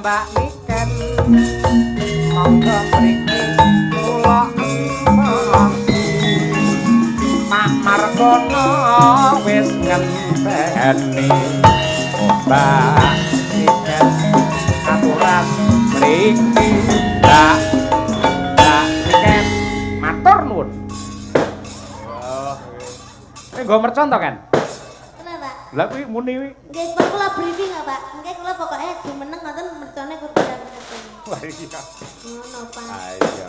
Mbak Niken monggo mriki kula Pak Margono wis ngenteni Mbak Niken aturan mriki Mbak Niken matur nuwun. Nggo mercon to kan? Kenapa? Lah kuwi muni kuwi. Nggih, kula briefing nggak, Pak? Nggih, kula pokoke jumeneng ngoten mercone kudu ngoten. Wah iya. Ngono, Pak. Iya.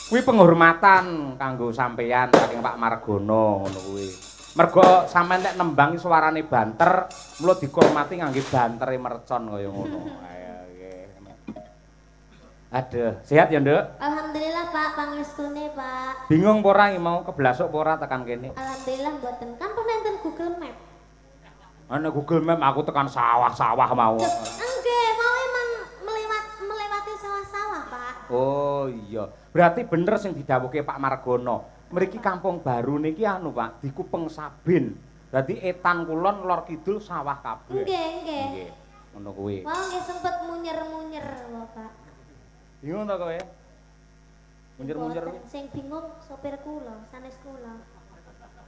Kuwi penghormatan kanggo sampeyan saking Pak Margono ngono kuwi. Mergo sampean nek nembang suarane banter, mula dihormati ngangge bantere mercon kaya ngono. Ayo nggih. Aduh, sehat ya, Nduk? Alhamdulillah, Pak, pangestune, Pak. Bingung apa ora mau keblasuk apa ora tekan kene? Alhamdulillah mboten. Kan pementen Google Map. Ana Google Map aku tekan sawah-sawah mau. Nggih, mau emang melewati sawah-sawah, Pak. Oh iya, berarti bener sing didhawuhke Pak Margono. Mriki kampung baru niki anu Pak, dikupeng Sabin. Dadi etan kulon lor kidul sawah kabeh. Nggih, nggih. Nggih. Ngono kuwi. Wah, nggih sempet munyer-munyer lho, Pak. Bingung ta kowe? Munyer-munyer kuwi. Sing bingung sopir kula, sanes kula.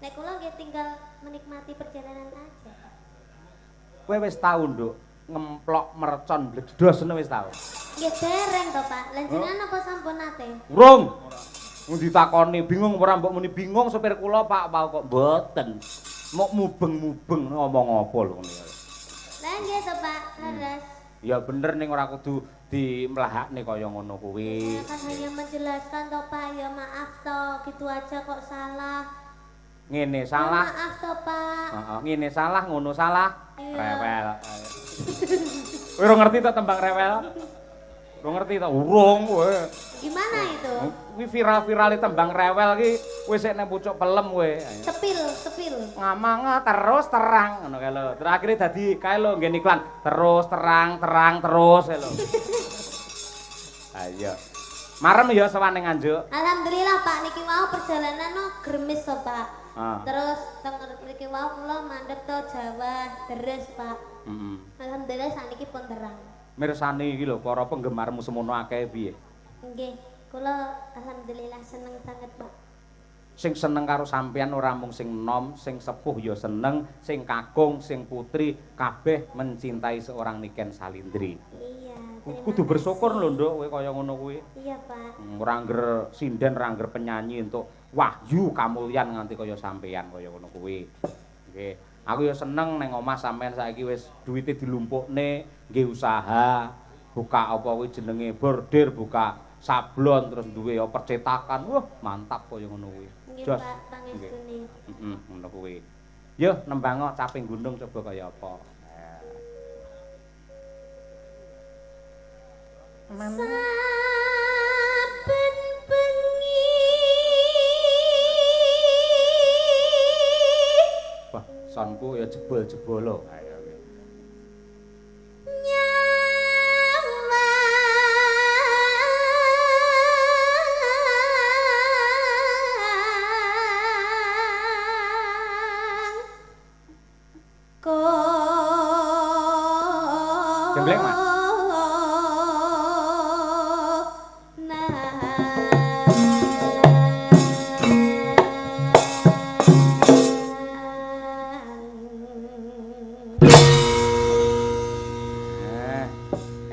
Nek kula nggih tinggal menikmati perjalanan aja. Kowe wis tau, Nduk, ngemplok mercon bledhos ngono wis tau? Nggih dereng to, Pak. Lan jenengan apa sampun nate? Urung. Mung ditakoni bingung ora mbok muni bingung sopir kula Pak kok mboten. Mok mubeng-mubeng ngomong apa lho ngene. Lah nggih to, Pak. Leres. Ya bener ning ora kudu dimlahakne kaya ngono kuwi. Saya kan hanya menjelaskan to, Pak. Ya maaf to, gitu aja kok salah. Ngene salah. Ya, maaf to, Pak. Heeh, ngene salah, ngono salah. Iya. Rewel. Kowe ora ngerti to tembang rewel? Ora ngerti to? Urung kowe. Gimana itu? Kuwi viral-virale tembang rewel ki wis sik nang pucuk pelem kowe. Sepil, sepil. Ngomong terus terang ngono kae lho. Terus akhire dadi kae lho nggen iklan. Terus terang terus kae lho. Ayo. Marem ya sowan ning Nganjuk. Alhamdulillah, Pak, niki mau perjalanan no gremis to, Pak. Ah. Terus teng mriki wau kula mandheg to Jawa, deres, Pak. Heeh. Alhamdulillah saniki pun terang. Mirsani iki lho para penggemarmu semono akeh piye? Nggih, kula alhamdulillah seneng banget, Pak. Sing seneng karo sampeyan ora mung sing enom, sing sepuh ya seneng, sing kakung, sing putri kabeh mencintai seorang Niken Salindri. Iya, Kudu bersyukur lho, Nduk, kowe kaya ngono kuwi. Iya, Pak. Ora ngger sinden, ora ngger penyanyi entuk wahyu kamulyan nganti kaya sampeyan kaya ngono kuwi. Nggih. Aku ya seneng ning omah sampeyan saiki wis duwite dilumpukne, nggih usaha, buka apa kuwi jenenge bordir, buka sablon terus duwe ya percetakan. Wah, mantap kaya ngono kuwi. Nggih, Jos. Pak, pangestune. Heeh, ngono kuwi. Yo nembang caping gunung coba kaya apa. Saben bengi Wah, sonku ya jebol-jebolo. Ayo. Jembleng, Mas.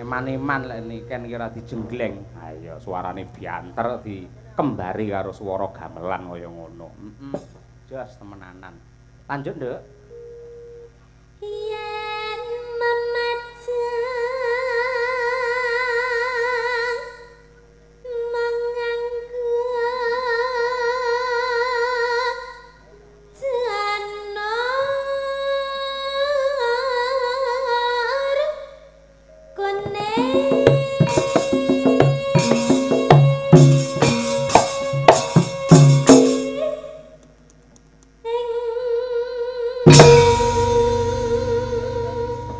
Eman-eman lek Niken kira dijenggleng. Ayo suarane bianter dikembari karo swara gamelan kaya ngono. Heeh. Jos temenanan. Lanjut, Nduk. Yen memajang menganggo janur kuning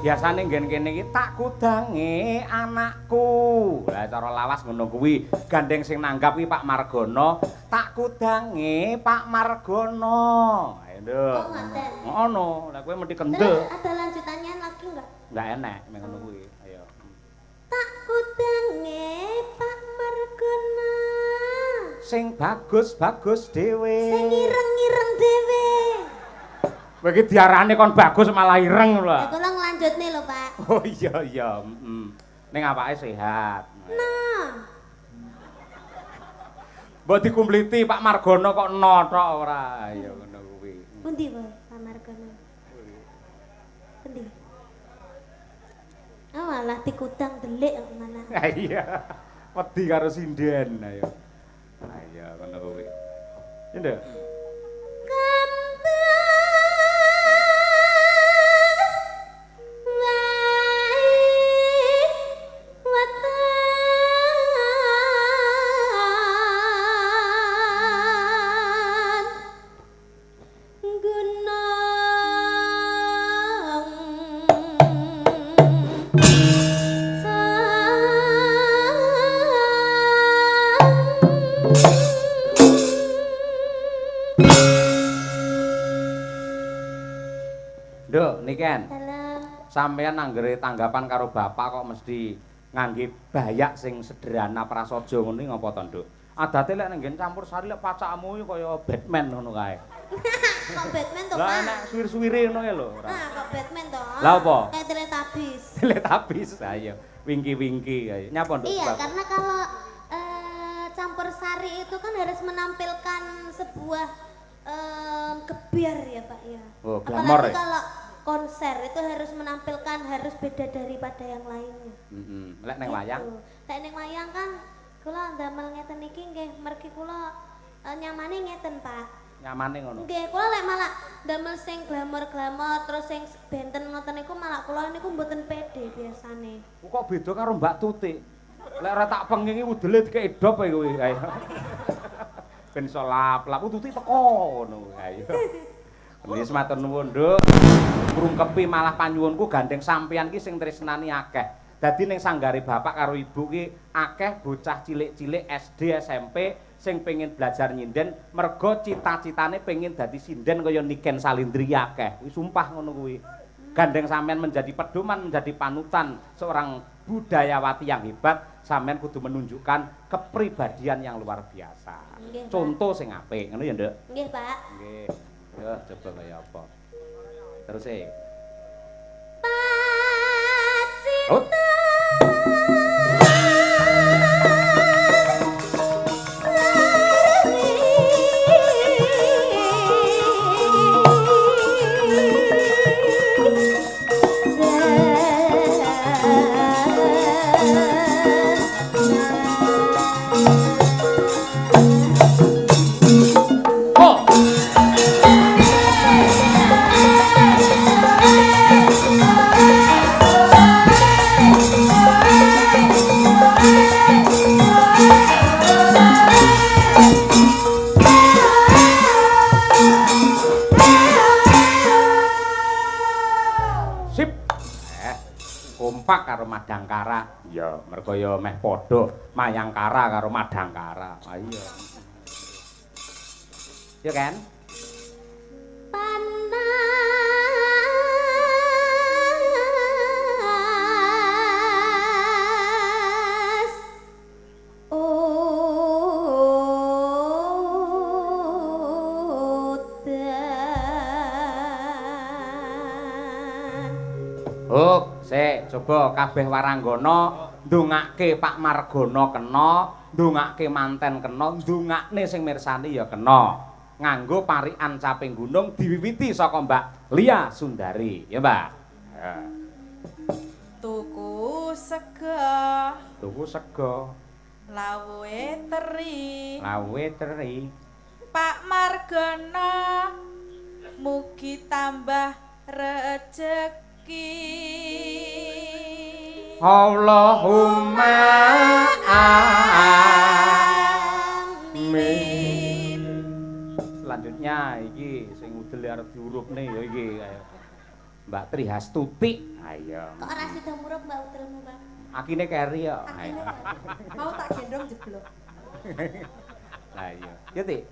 Biasane nggen kene iki tak kudange anakku. Lah cara lawas ngono kuwi. Gandeng sing nanggap iki Pak Margono, tak kudange Pak Margono. Ayo, Nduk. Oh, ngoten. Ngono. Lah kowe mesti Terus kendel. ada lanjutannya lagi enggak? Enggak enak mek ngono kuwi. Ayo. Tak sing bagus dhewe. Sing ireng-ireng dhewe. Kowe iki diarani kon bagus malah ireng lho. Ya kula nglanjutne lho, Pak. Oh iya, Ning awake sehat. Nah. Mbok dikumpliti Pak Margono kok no tok ora. Ya ngono kuwi. Pundi wae Pak Margono? Pundi? Oh, malah dikutang delik kok mana. Ha iya. Wedi karo sinden ayo. Ha iya ngono kuwi. Ya nduk. Nduk, niken. Dalam Sampeyan anggere tanggapan karo bapak kok mesti ngangge bayak sing sederhana prasaja ngono ngapa to, Nduk? Adate lek nenggen campur sari lek pacakmu kaya Batman ngono kae. kok Batman to, Pak? Lah nek suwir-suwire ngono ya lho. Ah, kok Batman to? Lah apa? Kayak Teletubbies. Teletubbies ayo. Wingki-wingki ayo. Nyapa, Nduk? Iya, karena kalau campur sari itu kan harus menampilkan sebuah gebiar ya, Pak ya. Oh, glamor. Apalagi kalau konser itu harus menampilkan harus beda daripada yang lainnya. Lek ning wayang. Gitu. Lek ning wayang kan kula ndamel ngeten iki nggih mergi kula nyamane ngeten, Pak. Nyamane ngono. Nggih, kula lek malah ndamel sing glamor-glamor terus sing benten ngoten niku malah kula niku mboten pede biasane. Kok beda karo Mbak Tutik? Lek ora tak pengingi udele dikek edop ae kowe. Ayo. Ben iso lap-lap Tutik teko ngono ayo. Wis matur nuwun, Nduk. Krungkepi malah panyuwunku gandeng sampeyan ki sing tresnani akeh. Dadi ning sanggare bapak karo ibu ki akeh bocah cilik-cilik SD, SMP sing pengin belajar nyinden merga cita-citane pengin dadi sinden kaya Niken Salindri akeh. Wis sumpah ngono kuwi. Gandeng sampean menjadi pedoman, menjadi panutan seorang budayawati yang hebat, sampean kudu menunjukkan kepribadian yang luar biasa. Nggih, Pak. Contoh sing apik, ngono ya, Nduk? Nggih, Pak. Nggih. Ya, coba kaya apa. Terus e. Oh. Kompak karo Madangkara. Ya, mergo ya meh padha Mayangkara karo Madangkara. Ah iya. Ya kan? Panas. Oh, sik, coba kabeh waranggana ndongake Pak Margono kena, ndongake manten kena, ndongakne sing mirsani ya kena. Nganggo parikan caping gunung diwiwiti saka Mbak Lia Sundari, ya, Mbak. Ya. Tuku sega, Tuku sego, lawuhe teri. lawe teri. Pak Margono mugi tambah rejeki. Allahumma amin. Selanjutnya iki sing udel arep diurupne ya iki ayo. Mbak Trihastuti. Ayo. Kok ora sida murup Mbak Utelmu, Pak? Akine keri ya. Ayo. Mau tak gendong jeblok. Lah iya. Ya, Tik.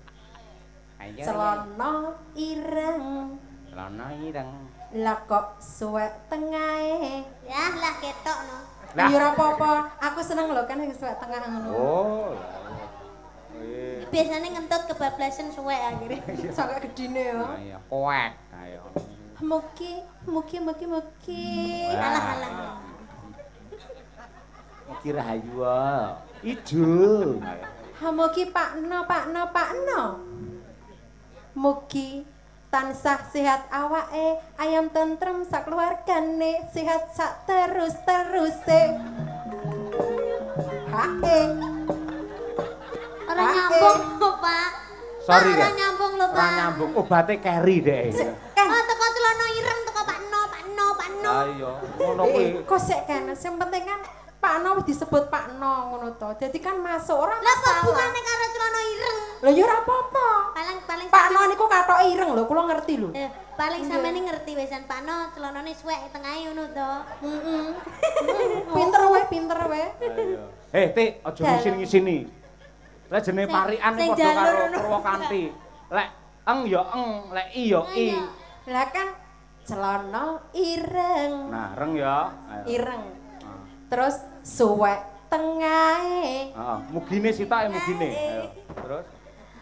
Ayo. Celana ireng, Celana ireng. lah kok suwek tengahe. Ya, lah ketok no. Lah. Ya ora apa-apa, aku seneng lho kan sing suwek tengah ngono. Oh. Lah. biasanya ngentut kebablasan suwe akhirnya. Sangat gedine ya. Nah, iya, koek. Ayo. Mugi. Alah alah. Mugi rahayu. Ijo. Mugi Pakno. Mugi tansah sehat awake, ayam tentrem sakeluargane, sehat sak terus-teruse. Hae. Ora nyambung lho, Pak. Sorry, Ora Kak. nyambung lho, Pak. Ora nyambung. Obate keri deh. Oh, teko celana ireng teko Pak No. Ayo, ngono kuwi. Kok sik kan, sing penting kan Pakno wis disebut Pakno ngono to. Dadi kan masuk ora Lah kok masalah. bukane karo celana ireng? Lah ya ora apa-apa. Paling Pakno niku katoke ireng lho, kula ngerti lho. paling sampeyan ngerti wisan Pak No, celanane suwek tengahe ngono to. Heeh. Pinter wae. Ayo. Tik, aja ngisin-ngisini. Lah jenenge parikan sing padha karo jalur. Purwakanthi. Lek eng ya eng, lek i ya i. Lah kan celana ireng. Nah, reng ya. Ayo. Ireng. Terus suwek tengahe. Heeh, mugine sitake mugine. Ayo. Terus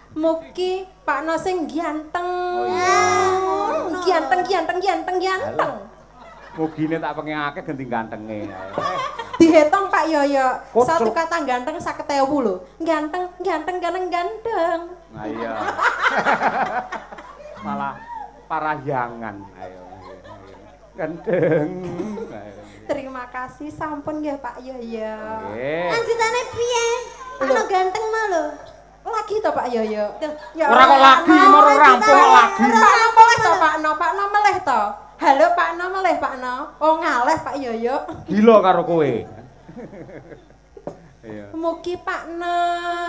Mugi Pakno sing ganteng. Oh iya. Ganteng. mugine tak pengen akeh ganti gantenge. Ayo. Dihitung Pak Yoyo. Kok Satu kata ganteng 50.000 lho. Ganteng. Nah iya. Malah parahyangan. Ayo. Ganteng. Ayo. Terima kasih sampun nggih Pak Yoyo. Nggih. Lanjutane piye? Ono ganteng mah lho. Lagi to Pak Yoyo. Ya Ora kok lagi, moro rampung kok lagi. Pakno meleh to Pakno meleh to. Halo Pakno meleh Pakno. Oh ngaleh Pak Yoyo. Gila karo kowe. Iya. Mugi Pakno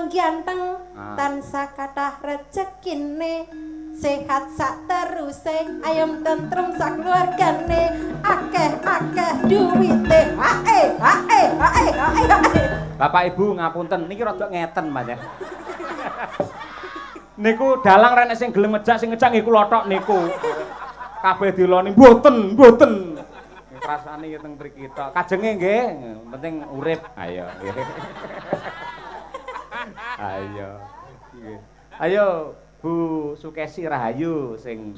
ganteng Ah. tansah kathah rezekine. Sehat sak teruse, ayam tentrem sak keluargane, akeh duwite. Hae. Bapak Ibu ngapunten niki rada ngeten Mas ya. Niku dalang rene sing gelem ngejak sing ngejak nggih kula tok niku. Kabeh diloni mboten. Rasane teng mriki tok. Kajenge nggih, penting urip. Ayo nggih. Nggih. Ayo Bu Sukesi Rahayu sing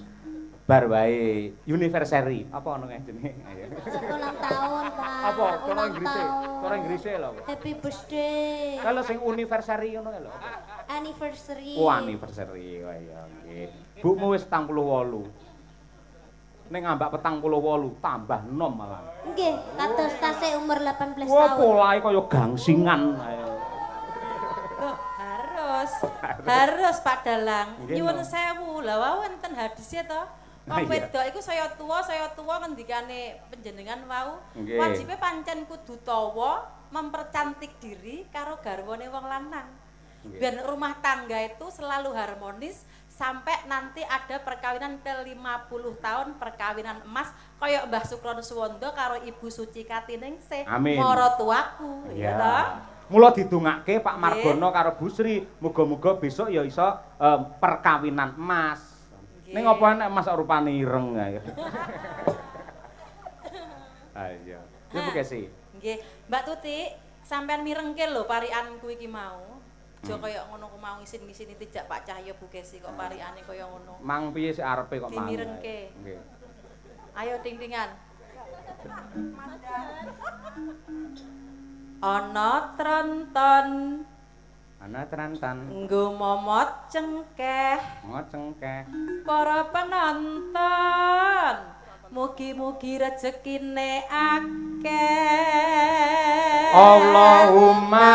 bar wae anniversary. Apa ono jenenge? Ayo. Ulang tahun, Pak. Apa? Cara Ulang Inggrise. tahun. Cara Inggrise lho. Happy birthday. Kalau sing anniversary ngono lho. Anniversary. Oh, anniversary. Oh iya nggih. Bukmu wis 48. Ning ambak 48 tambah nom malah. Nggih, kados tasih umur 18 Wah, tahun. polahe kaya gangsingan. Ayo. Loh, harus Pak Dalang. Nggih, Nyuwun no. sewu. Lah wau wonten hadisnya to. Wong Iya. wedok iku saya tuwa ngendikane panjenengan wau. Nggih. Wajibe pancen kudu tawa mempercantik diri karo garwane wong lanang. Nggih. Biar rumah tangga itu selalu harmonis sampai nanti ada perkawinan ke 50 tahun perkawinan emas kaya Mbah Sukrono Suwondo karo Ibu Suci Katiningsih. Amin. Mara tuaku, ya toh? Mula didongake Pak Margono karo Bu Sri, muga-muga besok ya iso perkawinan emas. Nggih. Ning apa nek emas rupane ireng ayo. Ayo. Ya Bu Kesi. Nggih, Mbak Tuti, sampean mirengke lho parikanku iki mau. Aja kaya ngono ku mau ngisin-ngisini tijak Pak Cahyo Bu Kesi kok parikane kaya ngono. Mang piye sik arepe kok mang. Dimirengke. Nggih. Ayo ting-tingan. Ana tronton Ana trantan, nggo momot cengkeh ngocengkeh. para penonton. Mugi-mugi rezekine akeh. Allahumma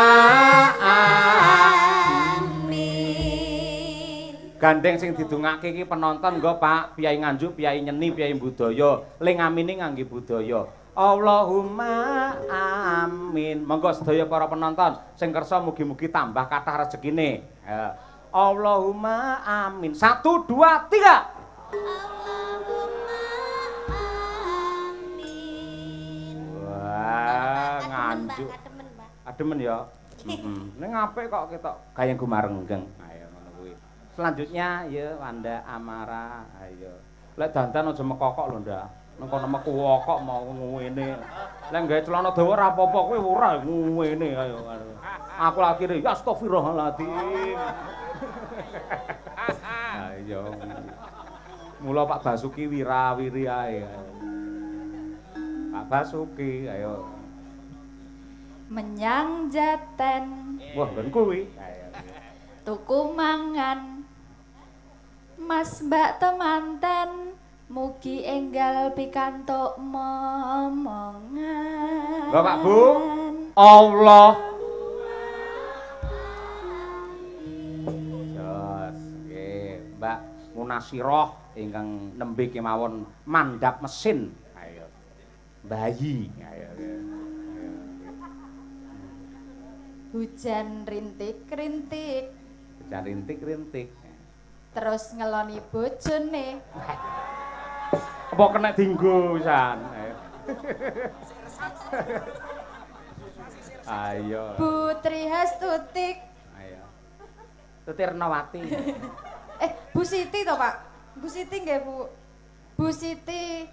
Amin. Gandeng sing didongake iki penonton nggo Pak Piyai Nganjuk, Piyai Nyeni, Piyai Budaya. Ling amine ngangge budaya. Allahumma amin. Monggo sedaya para penonton sing kersa mugi-mugi tambah kathah rezekine. Ya. Allahumma amin. 1 2 3. Allahumma amin. Wah, Kademen, Nganjuk. Mbak, kademen, Mbak. Ademen ya. Ning apik kok ketok gayeng gumarenggeng. Ayo ngono kuwi. Selanjutnya ya Wanda Amara. Ayo. Lek dandan aja mekokok lho, Ndak. Nang kono meku kok mau ngene. Lek gawe celana dawa ora apa-apa kowe ora ngene ayo. Aku lagi ya astagfirullahaladzim. Ayo. Mula Pak Basuki wirawiri ae. Pak Basuki ayo. Menyang Jaten. Wah, ben kuwi. Ayo. Tuku mangan. Mas Mbak temanten mugi enggal pikantuk momongan. Lho Pak Bu. Allah. Jos, nggih, Mbak Munasirah ingkang nembe kemawon mandhap mesin. Ayo. Bayi. Ayo. Hujan rintik-rintik. Hujan rintik-rintik. Terus ngeloni bojone. Apa kena dienggo pisan? Ayo. Putri Hastutik. Ayo. Tutirnawati. Bu Siti to, Pak? Bu Siti nggih, Bu. Bu Siti.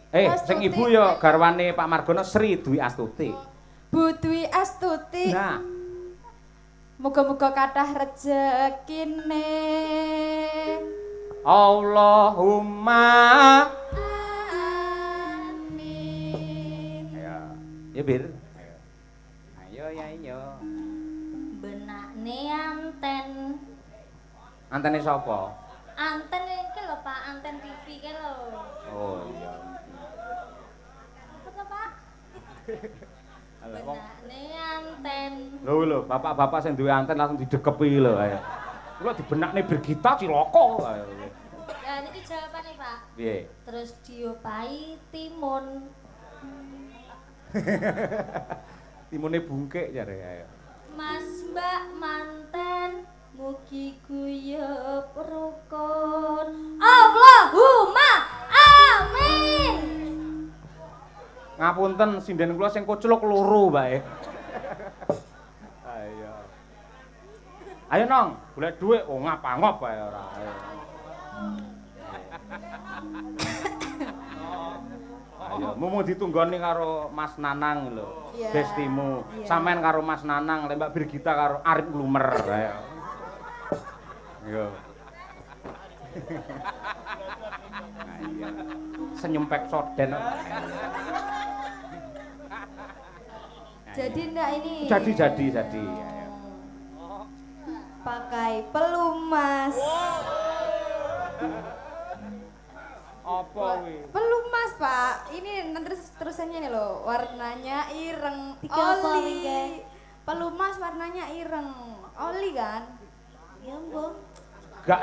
Sing ibu ya garwane Pak Margono Sri Dwi Astuti. Bu Dwi Astuti. Nah, muga-muga kathah rejekine. Allahumma amin. Ayo. Ya Bir. Ayo. Ayo. Benakne anten. Antene sapa? Anten iki lho Pak, anten TV iki lho. Oh iya. Apa to Pak? Benakne anten. Lho, bapak-bapak sing duwe anten langsung didekepi lho ayo. Kula dibenakne Birgita cilaka. Ayo. Ya niki jawabane Pak. Piye? Terus diopahi timun. Timune bungkek jare ayo. Mas Mbak manten mugi guyub rukun. Allahumma amin. Ngapunten sinden kula sing kucluk loro bae. Ayo. Ayo nong, golek dhuwit oh ngapa-ngop bae ora. Ayo. Ayo, mumu ditunggoni karo Mas Nanang lho. Iya. Bestimu. Iya. Sampean karo Mas Nanang, Mbak Birgita karo Arif Lumer. Ayo. Yo. Ayo. Senyum pek soden. Jadi ndak ini? Jadi. Ayo. Pakai pelumas. Apa kuwi? Pelumas, Pak. Ini terusannya nih loh. Warnanya ireng. Tiga apa, Oli. Wingge? Pelumas warnanya ireng. Oli kan? Ya mbok. Gak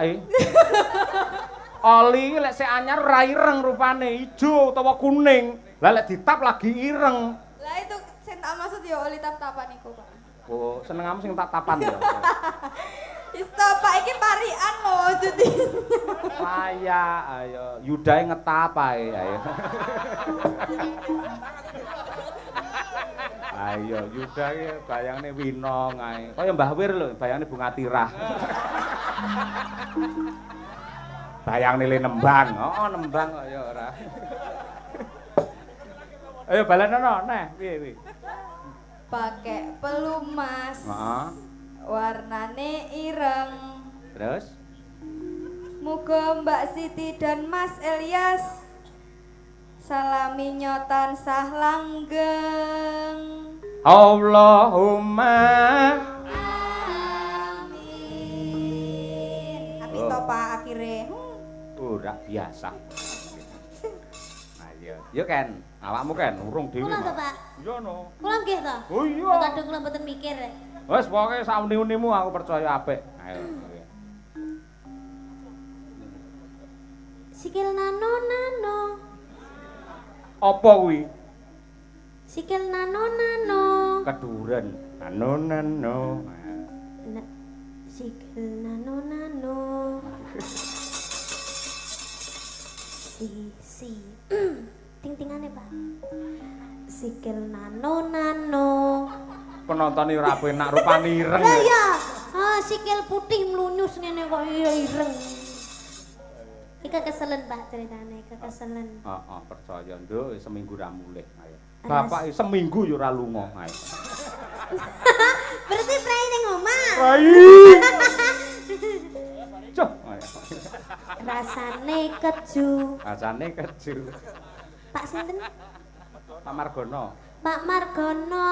Oli lek sik anyar ora ireng rupane, ijo utawa kuning. Lah lek ditap lagi ireng. Lah itu sing tak maksud ya oli tap-tapan iku, Pak. Oh, senengamu sing tak tapan ya. Isto, Pak, iki parian loh jadi. Saya ayo Yudae ngetap ae ayo. Ayo Yuda ki bayangne Winong ae. Kaya Mbah Wir lho, bayangne Bunga Tirah. Bayangne le nembang. Oh, nembang kok ya ora. Ayo balenono neh, piye. Pakai pelumas. Heeh. Warnane ireng. Terus Muga Mbak Siti dan Mas Elias salami nyotan sah langgeng. Allahumma Amin. Api to Pak akhire. ora biasa. Ayo, yo Ken, awakmu Ken urung dhewe. Kula to Pak. Iya no. Kula nggih to. Oh iya. Kadang kula mboten mikir. Wes pokoke sauni-unimu aku percaya apik. Ayo. Sikil nano. Apa kuwi? Sikil nano. Keduren. Nano. Sikil nano. Si. Ting-tingane, Pak. Sikil nano. Penonton ora penak rupane ireng. Lah ya, sikil putih mlunyus ngene kok ireng. Iki keselen Pak ceritane, kekeselen. Heeh, percaya nduk seminggu ra mulih. Ayo. Bapak seminggu yo ora lunga. Ayo. Berarti prai ning omah. Prai. Cuk. Rasane keju. Rasane keju. Pak sinten? Pak Margono. Pak Margono.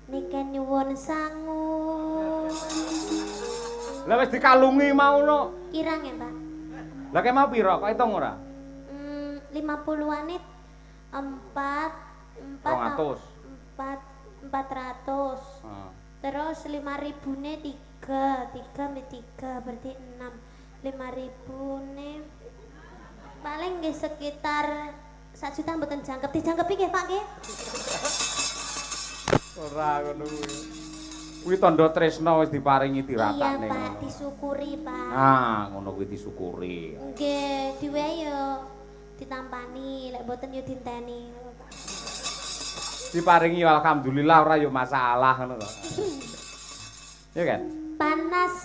Niki nyuwun sangu. Lah wis dikalungi mau no. Kirang ya, Pak? Lah kek mau pira? Kok hitung ora? 50-an 400. 400. Terus 5.000-ne 3 berarti 6. 5.000-ne paling nggih sekitar 1 juta mboten jangkep. Dijangkepi nggih, Pak nggih? Ora ngono kuwi. Kuwi tandha tresna wis diparingi tiratakne. Iya, Pak, disyukuri, Pak. Ah, ngono kuwi disyukuri. Nggih, diwehe yo ditampani, lek mboten yo dinteni. Diparingi alhamdulillah ora yo masalah ngono to. Ya kan? Panas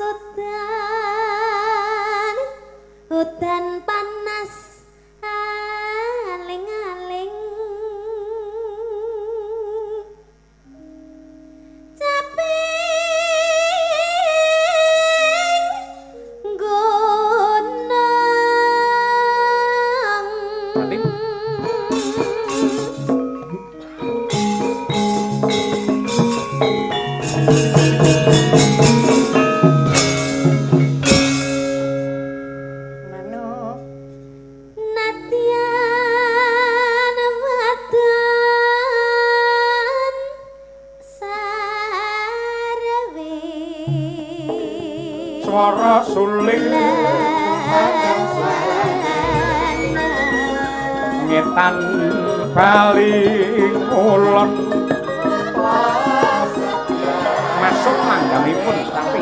hutan panas aling-aling caping gunung. Berarti swara suling ngetan baling ulon masuk manggamipun tapi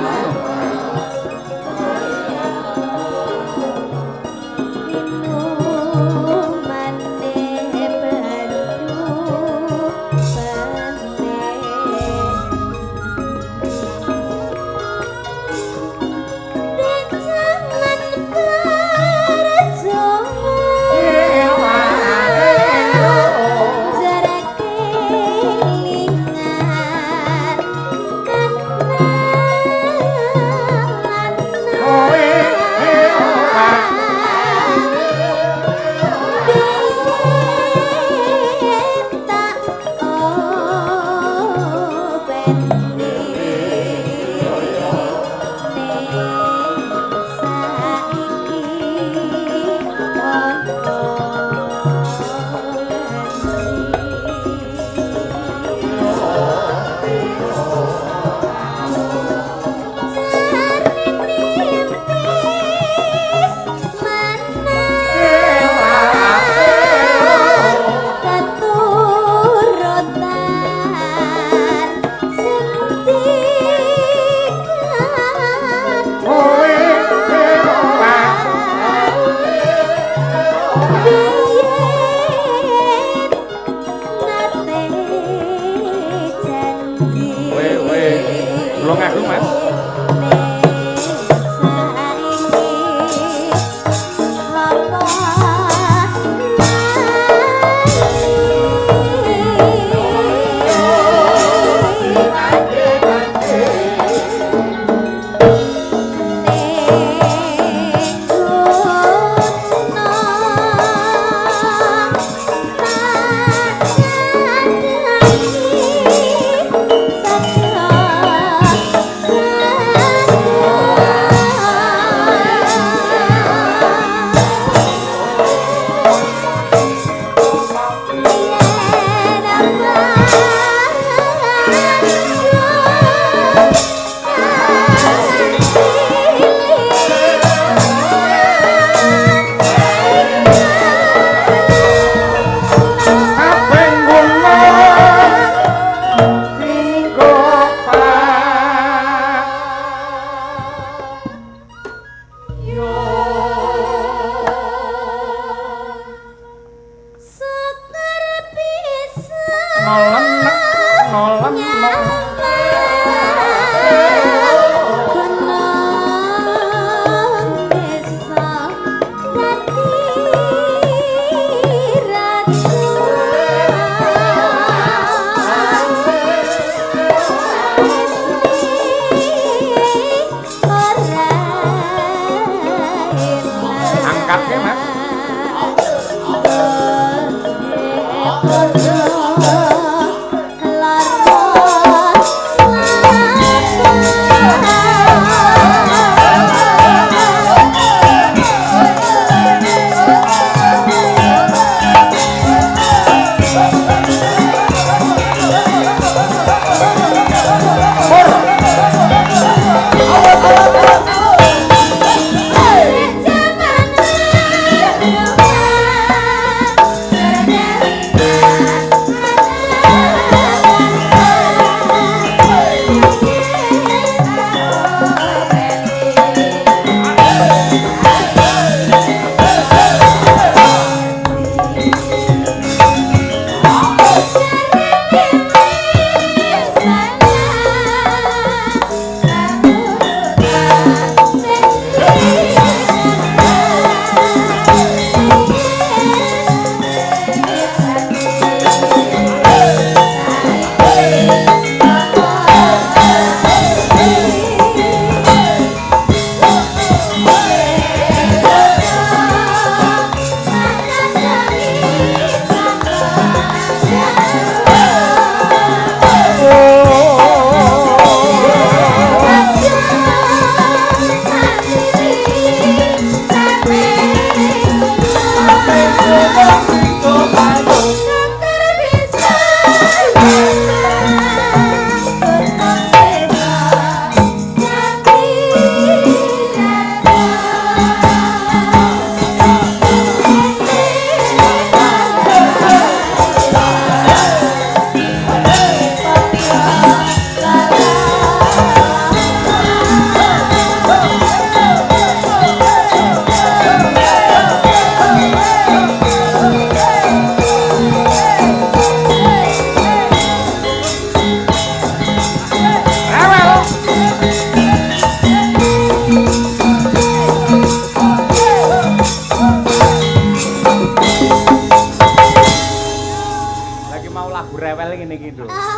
ngene iki, Nduk.